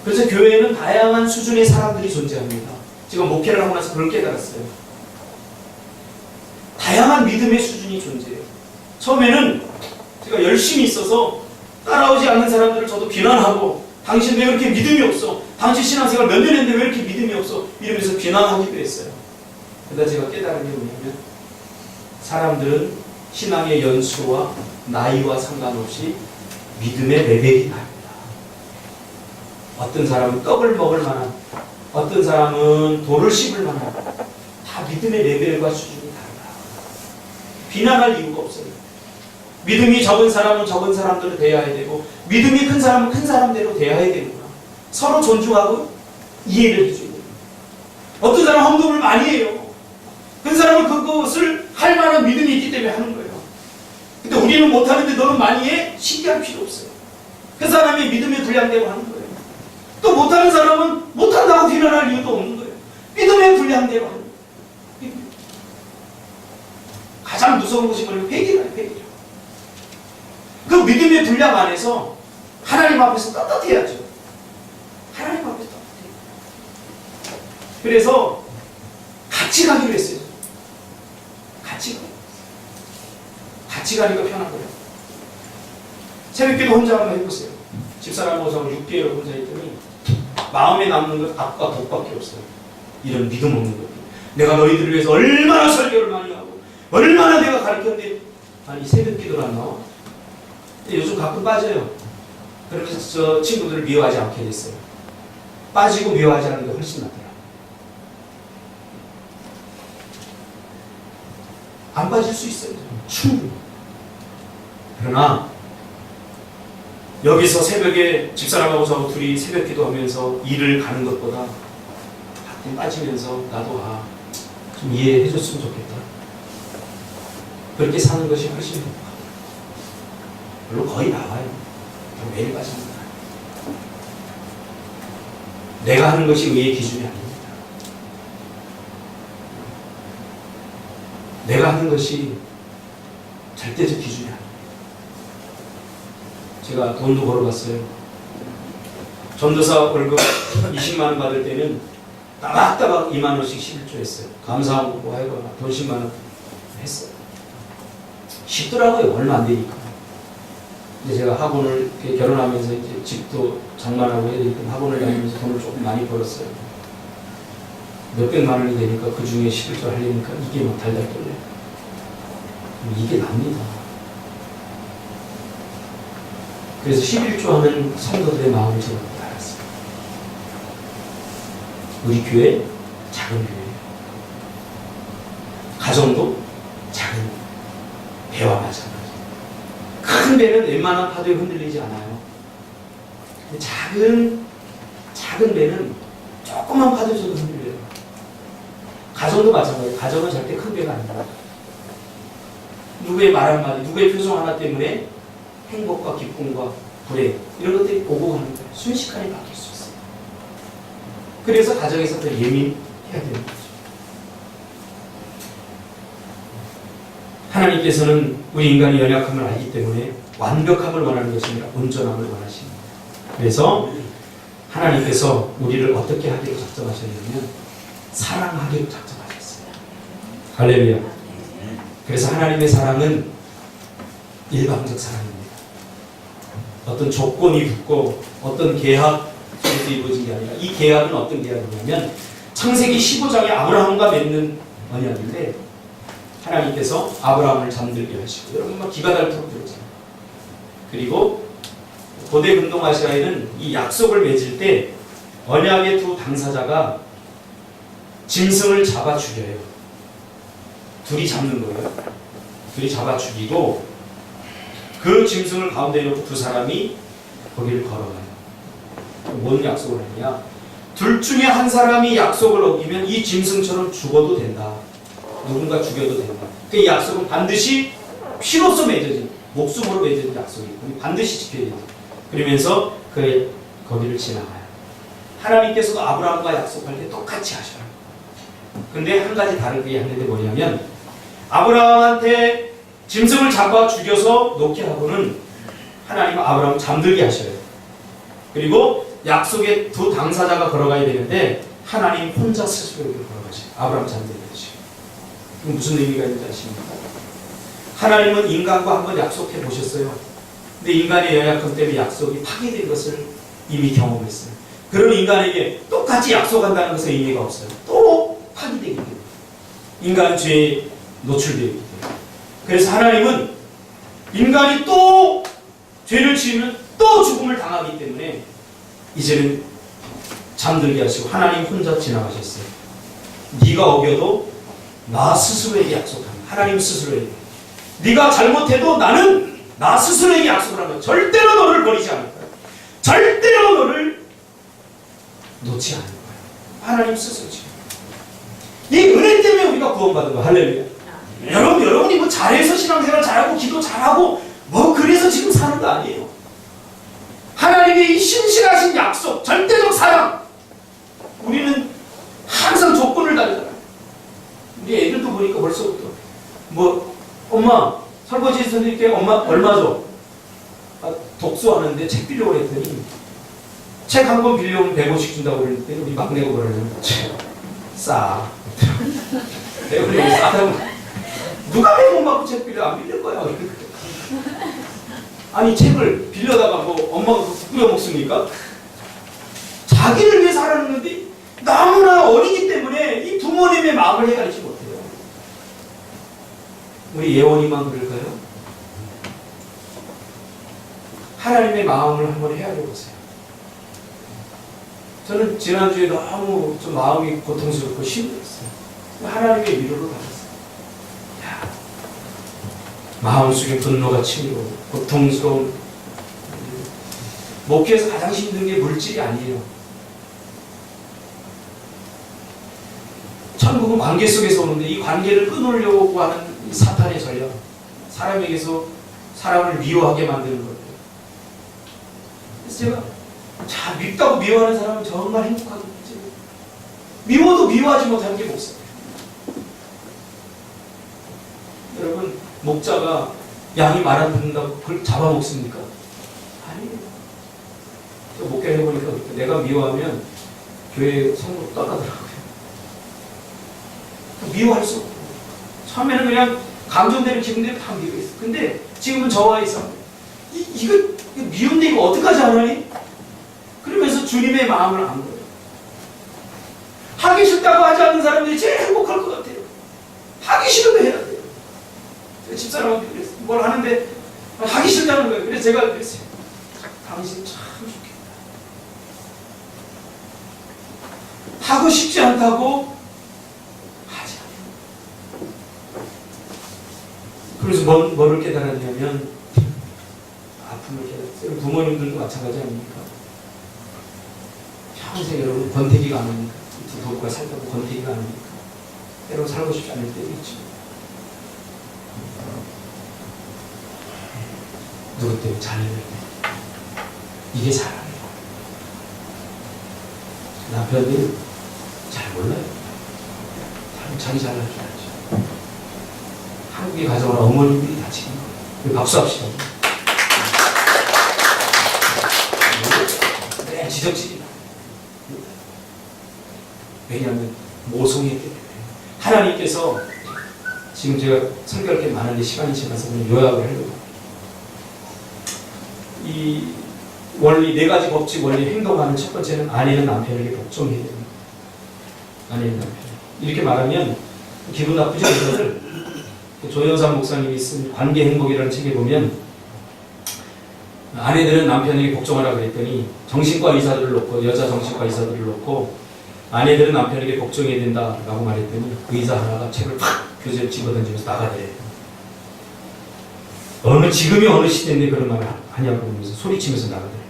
그래서 교회에는 다양한 수준의 사람들이 존재합니다. 제가 목회를 하고 나서 그걸 깨달았어요. 다양한 믿음의 수준이 존재해요. 처음에는 제가 열심히 있어서 따라오지 않는 사람들을 저도 비난하고 당신 왜 그렇게 믿음이 없어? 당신 신앙생활 몇 년 했는데 왜 이렇게 믿음이 없어? 이러면서 비난하기도 했어요. 그러다 제가 깨달은 게 뭐냐면 사람들은 신앙의 연수와 나이와 상관없이 믿음의 레벨이 다릅니다. 어떤 사람은 떡을 먹을 만한, 어떤 사람은 돌을 씹을 만한, 다 믿음의 레벨과 수준이 다르다. 비난할 이유가 없어요. 믿음이 적은 사람은 적은 사람대로 대해야 되고 믿음이 큰 사람은 큰 사람대로 대해야 되는구나. 서로 존중하고 이해를 해줘야 돼요. 어떤 사람은 헌금을 많이 해요. 그 사람은 그것을 할 만한 믿음이 있기 때문에 하는 거예요. 근데 우리는 못하는데 너는 많이 해? 신기할 필요 없어요. 그 사람의 믿음의 분량대로 하는 거예요. 또 못하는 사람은 못한다고 비난할 이유도 없는 거예요. 믿음의 분량대로 하는 거예요. 가장 무서운 것이 뭐냐면 회개예요. 회개. 그 믿음의 분량 안에서 하나님 앞에서 떳떳해야죠. 하나님 앞에서 떳떳해요. 그래서 같이 가기로 했어요. 같이 가니까 편한 거예요. 새벽기도 혼자 한번 해보세요. 집사람하고 저하고 6개월 혼자 했더니 마음에 남는 건 악과 독밖에 없어요. 이런 믿음 없는 것. 내가 너희들을 위해서 얼마나 설교를 많이 하고 얼마나 내가 가르쳤는데 아니 새벽기도를 안 나와? 요즘 가끔 빠져요. 그러면서 저 친구들을 미워하지 않게 됐어요. 빠지고 미워하지 않는 게 훨씬 낫더라. 안 빠질 수 있어요. 충분히. 그러나 여기서 새벽에 집사람하고 저하고 둘이 새벽 기도하면서 일을 가는 것보다 가끔 빠지면서 나도 좀 이해해 줬으면 좋겠다. 그렇게 사는 것이 훨씬 행복하다. 물론 거의 나와요. 매일 빠집니다. 내가 하는 것이 의의 기준이 아닙니다. 내가 하는 것이 절대적 기준이 아니에요. 제가 돈도 벌어봤어요. 전도사 월급 20만 원 받을 때는 따박따박 2만 원씩 11조 했어요. 감사하고 뭐 해거나 돈 10만 원 했어요. 쉽더라고요. 얼마 안 되니까. 근데 제가 학원을 결혼하면서 이제 집도 장만하고 해야 되니까 학원을 다니면서 돈을 조금 많이 벌었어요. 몇백만 원이 되니까 그 중에 11조 하려니까 이게 막 달달 떨려요. 이게 납니다. 그래서 11조 하는 성도들의 마음을 제가 알았어요. 우리 교회 작은 교회예요. 가정도 작은 배와 마찬가지. 큰 배는 웬만한 파도에 흔들리지 않아요. 작은 배는 조그만 파도 줘도 흔들려요. 가정도 마찬가지예요. 가정은 절대 큰 배가 아닙니다. 누구의 말 한마디, 누구의 표정 하나 때문에 행복과 기쁨과 불행 이런 것들이 오고 가는 거예요. 순식간에 바뀔 수 있어요. 그래서 가정에서 더 예민해야 되는 거죠. 하나님께서는 우리 인간의 연약함을 알기 때문에 완벽함을 원하는 것이 아니라 온전함을 원하십니다. 그래서 하나님께서 우리를 어떻게 하기로 작정하셨냐면 사랑하기로 작정하셨어요. 할렐루야. 그래서 하나님의 사랑은 일방적 사랑입니다. 어떤 조건이 붙고 어떤 계약 속에서 이루어진 게 아니라 이 계약은 어떤 계약이냐면 창세기 15장에 아브라함과 맺는 언약인데 하나님께서 아브라함을 잠들게 하시고 여러분 막 기가 닳도록 들었잖아요. 그리고 고대 근동아시아에는 이 약속을 맺을 때 언약의 두 당사자가 짐승을 잡아 죽여요. 둘이 잡는 거예요. 둘이 잡아 죽이고 그 짐승을 가운데 놓고 두 사람이 거기를 걸어가요. 뭔 약속을 하느냐? 둘 중에 한 사람이 약속을 어기면 이 짐승처럼 죽어도 된다. 누군가 죽여도 된다. 그 약속은 반드시 피로써 맺어진, 목숨으로 맺어진 약속이고 반드시 지켜야 된다. 그러면서 그 거기를 지나가요. 하나님께서도 아브라함과 약속할 때 똑같이 하셔요. 근데 한 가지 다르게 하는데 뭐냐면 아브라함한테 짐승을 잡아 죽여서 놓게 하고는 하나님은 아브라함을 잠들게 하셔요. 그리고 약속의 두 당사자가 걸어가야 되는데 하나님 혼자 스스로 걸어가셔요. 아브라함 잠들게 하셔요. 이건 무슨 의미가 있는지 아십니까? 하나님은 인간과 한번 약속해 보셨어요. 근데 인간의 연약함 때문에 약속이 파괴된 것을 이미 경험했어요. 그런 인간에게 똑같이 약속한다는 것은 의미가 없어요. 또 파괴되기 때문에. 인간은 죄에 노출되기 때문에. 그래서 하나님은 인간이 또 죄를 지으면 또 죽음을 당하기 때문에 이제는 잠들게 하시고 하나님 혼자 지나가셨어요. 네가 어겨도 나 스스로에게 약속합니다. 하나님 스스로에게. 네가 잘못해도 나는 나 스스로에게 약속을 합니다. 절대로 너를 버리지 않을 거야. 절대로 너를 놓지 않을 거야. 하나님 스스로 지금. 이 은혜 때문에 우리가 구원받은 거야. 할렐루야. 여러분이 뭐 잘해서 신앙생활 잘하고 기도 잘하고 뭐 그래서 지금 사는 거 아니에요. 하나님의 이 신실하신 약속, 절대적 사랑. 우리는 항상 조건을 다르잖아요. 우리 애들도 보니까 벌써부터 뭐 엄마 설거지 선생님께 엄마 얼마 줘? 독서하는데 책 빌려고 했더니 책 한 권 빌려오면 150 준다고 그랬는데 우리 막내가 그러는 싸. 내가 그래 싸다고 누가 100원 받고 책 빌려 안 빌릴 거야. 아니 책을 빌려다가 뭐 엄마가 부끄러워 먹습니까? 자기를 위해 살았는데 너무나 어리기 때문에 이 부모님의 마음을 헤아리지 못해요. 우리 예원이만 그럴까요? 하나님의 마음을 한번 헤아려 보세요. 저는 지난주에 너무 좀 마음이 고통스럽고 힘들었어요. 하나님의 위로를 받았어요. 마음속에 분노가 치밀고 고통스러운 목회에서 가장 힘든 게 물질이 아니에요. 천국은 관계 속에서 오는데 이 관계를 끊으려고 하는 이 사탄의 전략, 사람에게서 사람을 미워하게 만드는 거예요. 그래서 제가 자 밉다고 미워하는 사람은 정말 행복하겠지. 미워도 미워하지 못하는 게 목사예요. 여러분 목자가 양이 말 안 듣는다고 그걸 잡아먹습니까? 아니에요. 목회를 해보니까 내가 미워하면 교회 성도 깎아더라고요. 미워할 수 없고 처음에는 그냥 감정대로 기분대로 다 미워했어. 근데 지금은 저와의 싸움. 이거 미운데 이거 어떡하지 하나님? 그러면서 주님의 마음을 안 거예요. 하기 싫다고 하지 않는 사람들이 제일 행복할 것 같아요. 하기 싫으면 해야 돼요. 집사람한테 그랬어요. 뭘 하는데 하기 싫다는 거예요. 그래서 제가 그랬어요. 당신 참 좋겠다. 하고 싶지 않다고 하지 않아요. 그래서 뭐를 깨달았냐면 아픔을 깨달았어요. 부모님들도 마찬가지 아닙니까? 평생 여러분 권태기가 안 합니까? 두 부부가 살다 보면 권태기가 안 합니까? 때로 살고 싶지 않을 때도 있죠. 누구 때문에 자녀들 때문에. 이게 사랑이에요. 남편들은 잘 몰라요. 자기 잘난 줄 알죠. 한국에 가져온 어머님들이 다치는 거예요. 박수합시다. 네, 지적질이 나요. 왜냐하면 모성애기 때문에. 하나님께서 지금 제가 설교할 게 많은데 시간이 지나서 그냥 요약을 하려고. 이 원리, 네 가지 법칙 원리 행동하는 첫 번째는 아내는 남편에게 복종해야 됩니다. 아내는 남편. 이렇게 말하면 기분 나쁘죠? 이거를 조영삼 목사님이 쓴 관계 행복이라는 책에 보면 아내들은 남편에게 복종하라 그랬더니 정신과 의사들을 놓고 여자 정신과 의사들을 놓고 아내들은 남편에게 복종해야 된다라고 말했더니 그 의사 하나가 책을 팍 교재를 집어던지면서 나가더래요. 지금이 어느 시대인데 그런 말을 하냐고 그러면서 소리치면서 나가더래요.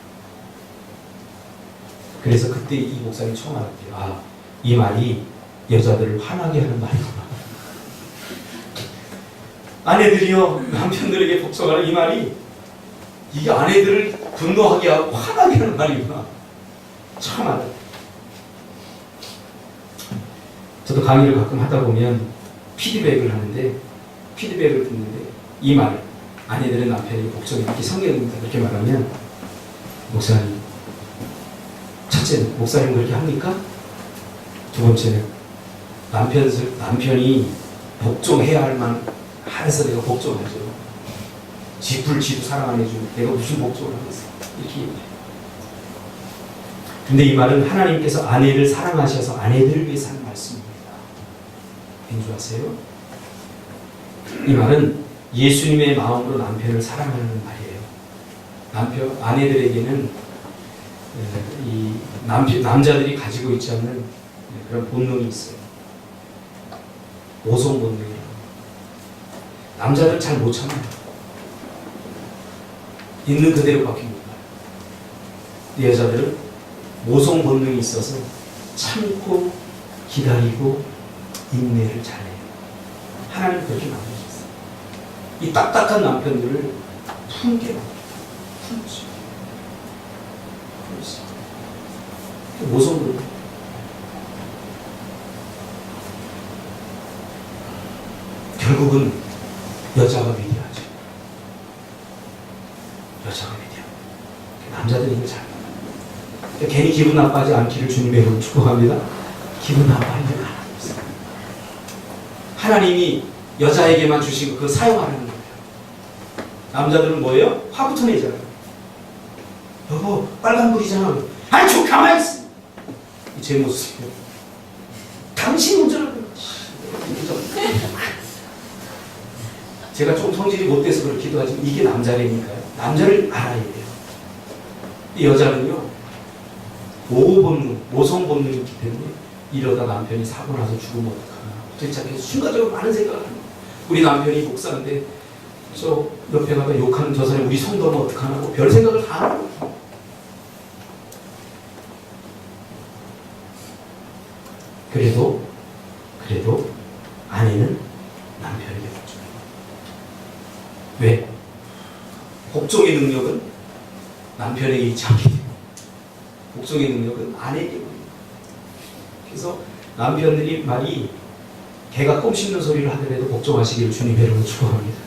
그래서 그때 이 목사님이 처음 알았대요. 아, 이 말이 여자들을 화나게 하는 말이구나. 아내들이요, 남편들에게 복종하는 이 말이 이게 아내들을 분노하게 하고 화나게 하는 말이구나. 처음 알았대요. 저도 강의를 가끔 하다 보면 피드백을 하는데, 피드백을 듣는데 이 말, 아내들은 남편에게 복종해 이렇게 성경입니다. 이렇게 말하면 목사님, 첫째는 목사님 그렇게 합니까? 두 번째는 남편이 복종해야 할 만 해서 내가 복종하죠. 지도 사랑 안 해주면 내가 무슨 복종을 하겠어? 이렇게 얘기해요. 근데 이 말은 하나님께서 아내를 사랑하셔서 아내들을 위해서 하는 말씀입니다. 왠지 아세요? 이 말은 예수님의 마음으로 남편을 사랑하는 말이에요. 아내들에게는 이 남자들이 가지고 있지 않는 그런 본능이 있어요. 모성 본능이라고. 남자들은 잘 못 참아요. 있는 그대로밖에 못 봐요. 여자들은 모성 본능이 있어서 참고 기다리고 인내를 잘해요. 하나님 그렇게 만드셨어요. 이 딱딱한 남편들을 품게 만들어요. 품지. 모성 본능. 결국은 여자가 위대하죠. 여자가 위대하죠. 남자들이 이걸 잘 몰라요. 괜히 기분 나빠하지 않기를 주님의 이름으로 축복합니다. 기분 나빠하는 데가 하나도 없어요. 하나님이 여자에게만 주신 거 그거 사용하라는 거예요. 남자들은 뭐예요? 화부터 내잖아요. 여보 빨간불이잖아. 아니 좀 가만히 있어. 제 모습이에요. 당신 운전을 제가 좀 성질이 못돼서 그렇기도 하지만 이게 남자라니까요. 남자를 알아야 돼요. 이 여자는요, 모성 본능이 있기 때문에 이러다 남편이 사고 나서 죽으면 어떡하나. 도대체 순간적으로 많은 생각을 하는 거예요. 우리 남편이 목사인데 저 옆에 가다 욕하는 저 사람이 우리 성도는 어떡하나 하고 별 생각을 다 하는 거예요. 그래도 아내는 남편에게 복종해요. 왜? 복종의 능력은 남편에게 있지 않기 때문에 복종의 능력은 아내에게 있는 거예요. 그래서 남편들이 말이 개가 껌 씹는 소리를 하더라도 복종하시기를 주님의 이름으로 축복합니다.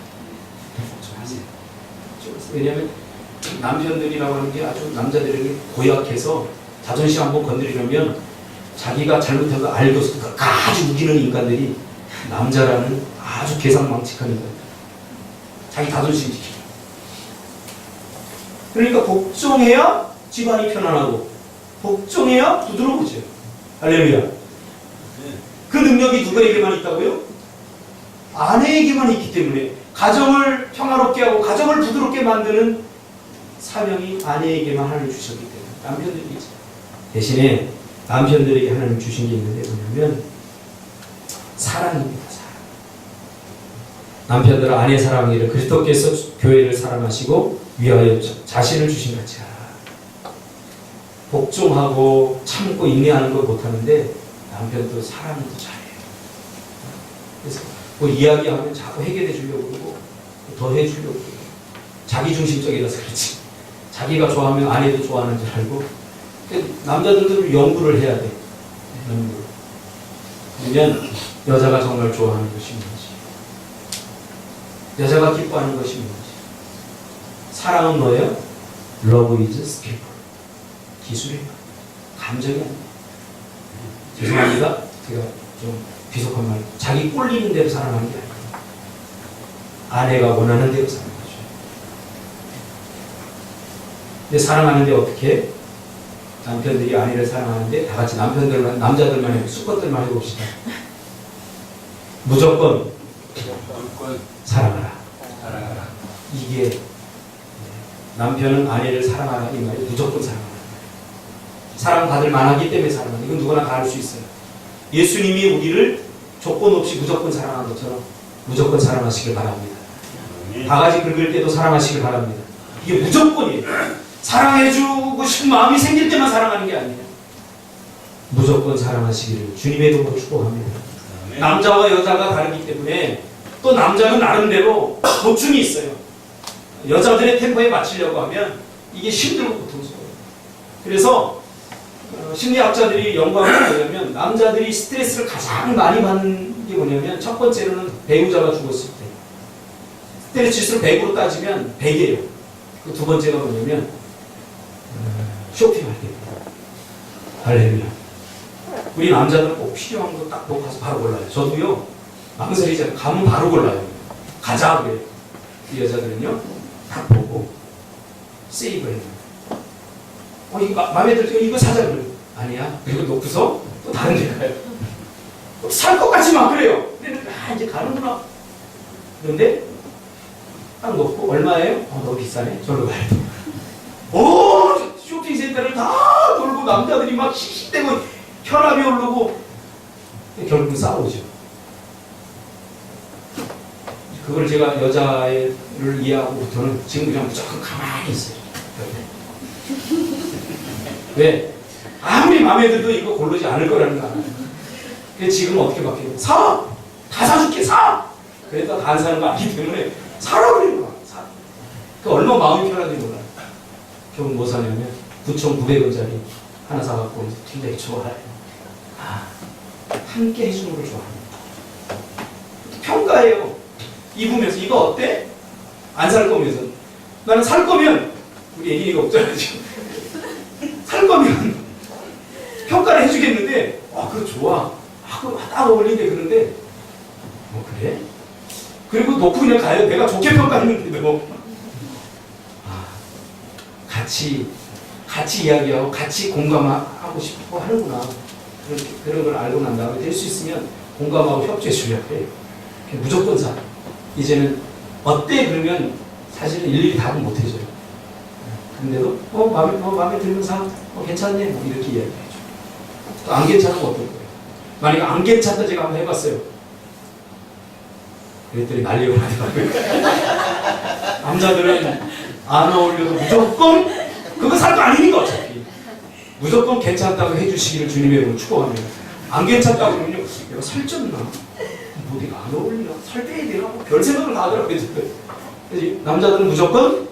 복종하세요. 하세요. 왜냐하면 남편들이라고 하는 게 아주 남자들에게 고약해서 자존심 한번 건드리려면 자기가 잘못한 거 알고서도 끝까지 우기는 인간들이 남자라는 아주 계산망측한 인간들. 자기 자존심 지키죠. 그러니까 복종해야 집안이 편안하고 복종해야 부드러워지죠. 할렐루야. 그 능력이 누구에게만 있다고요? 아내에게만 있기 때문에 가정을 평화롭게 하고 가정을 부드럽게 만드는 사명이 아내에게만 하나님 주셨기 때문에 남편들이지. 대신에 남편들에게 하나님 주신 게 있는데 뭐냐면 사랑입니다. 사랑. 남편들은 아내 사랑하기를 그리스도께서 교회를 사랑하시고 위하여 자신을 주신 같이 하라. 복종하고 참고 인내하는 걸 못하는데 남편도 사랑도 잘해요. 그래서 뭐 이야기하면 자꾸 해결해 주려고 그러고 더 해주려고 그러고 자기중심적이라서 그렇지. 자기가 좋아하면 아내도 좋아하는 줄 알고 남자들도 연구를 해야 돼. 연구. 그러면 여자가 정말 좋아하는 것이 뭔지 여자가 기뻐하는 것이 뭔지 사랑은 뭐예요? Love is skillful. 기술이에요. 감정이 아니에요. 죄송합니다. 제가 좀 비속한 말. 자기 꼴리는 대로 사랑하는 게 아니에요. 아내가 원하는 대로 사랑하죠. 근데 사랑하는데 어떻게? 남편들이 아내를 사랑하는데 다 같이 남편들만, 남자들만 해고 수컷들만 해봅시다. 무조건 사랑하라. 이게 남편은 아내를 사랑하라 이 말이 무조건 사랑하라. 사랑받을 만하기 때문에 사랑하라. 이건 누구나 다 알 수 있어요. 예수님이 우리를 조건 없이 무조건 사랑한 것처럼 무조건 사랑하시길 바랍니다. 바가지 긁을 때도 사랑하시길 바랍니다. 이게 무조건이에요. 사랑해주고 싶은 마음이 생길 때만 사랑하는 게 아니에요. 무조건 사랑하시기를 주님의 이름으로 축복합니다. 남자와 여자가 다르기 때문에 또 남자는 나름대로 고충이 있어요. 여자들의 템포에 맞추려고 하면 이게 힘들고 고통스러워요. 그래서 심리학자들이 연구한 게 뭐냐면 남자들이 스트레스를 가장 많이 받는 게 뭐냐면 첫 번째로는 배우자가 죽었을 때 스트레스 지수를 100으로 따지면 100이에요. 그 두 번째가 뭐냐면 쇼핑할 때. 할렐루야. 우리 남자들은 꼭 필요한 거 딱 놓고 가서 바로 골라요. 저도요. 망설이잖아요. 가면 바로 골라요. 가자 그래요. 이 여자들은요. 딱 보고 세이브해요. 이거 마음에 들죠? 이거 사자 그래요. 아니야. 그리고 놓고서 또 다른 데 가요. 살 것 같지 막 그래요. 근데 이제 가는구나. 그런데 딱 놓고 얼마예요? 너무 비싸네. 저로 가야 돼. 쇼핑센터를 다 돌고 남자들이 막 씩씩대고 혈압이 오르고 결국 싸우죠. 그걸 제가 여자를 이해하고부터는 지금 그냥 무조건 가만히 있어요. 왜? 아무리 마음에 들어도 이거 고르지 않을 거라는 거 알아요. 그래서 지금 어떻게 바뀌어요? 사! 다 사줄게, 사! 그래도 다 안 사는 거 아니기 때문에 사라 그래요. 사. 그 얼마나 마음이 편한지 몰라요. 결국 뭐 사냐면 9,900원짜리 하나 사갖고 굉장히 좋아해요. 함께 해주는 걸 좋아합니다. 평가해요. 입으면서 이거 어때? 안 살 거면서 나는 살 거면 우리 애기가 없잖아요. 살 거면 평가를 해주겠는데 그거 좋아. 그거 딱 어울리네 그런데 그래? 그리고 놓고 그냥 가요. 내가 좋게 평가했는데 같이 이야기하고 같이 공감하고 싶어 하는구나. 그런 걸 알고 난 다음에 될 수 있으면 공감하고 협조해 주려고 해요. 무조건 사. 이제는 어때? 그러면 사실은 일일이 답은 못 해줘요. 근데도 마음에 들면 사. 괜찮네. 이렇게 이야기해줘. 또 안 괜찮으면 어떨 거예요? 만약에 안 괜찮다 제가 한번 해봤어요. 그랬더니 난리가 나더라고요. 남자들은 안 어울려도 무조건 그거 살 거 아니니까 어차피 무조건 괜찮다고 해주시기를 주님의 이름으로 축복합니다. 안 괜찮다고 그러면요 내가 살쪘나? 내가 안 어울리나? 살 빼야 되나? 별 생각을 다 하더라고요. 그래서 남자들은 무조건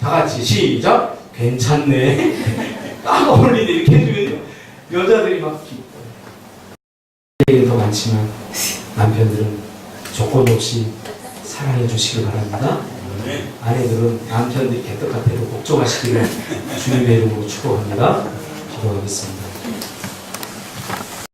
다 같이 시작 괜찮네 딱 어울리네 이렇게 해주면요 여자들이 막 기뻐요. 얘기는 더 많지만 남편들은 조건 없이 사랑해 주시길 바랍니다. 아내들은 남편들이 개떡같아도 걱정하시기를 주님의 이름으로 축복합니다. 기도하겠습니다.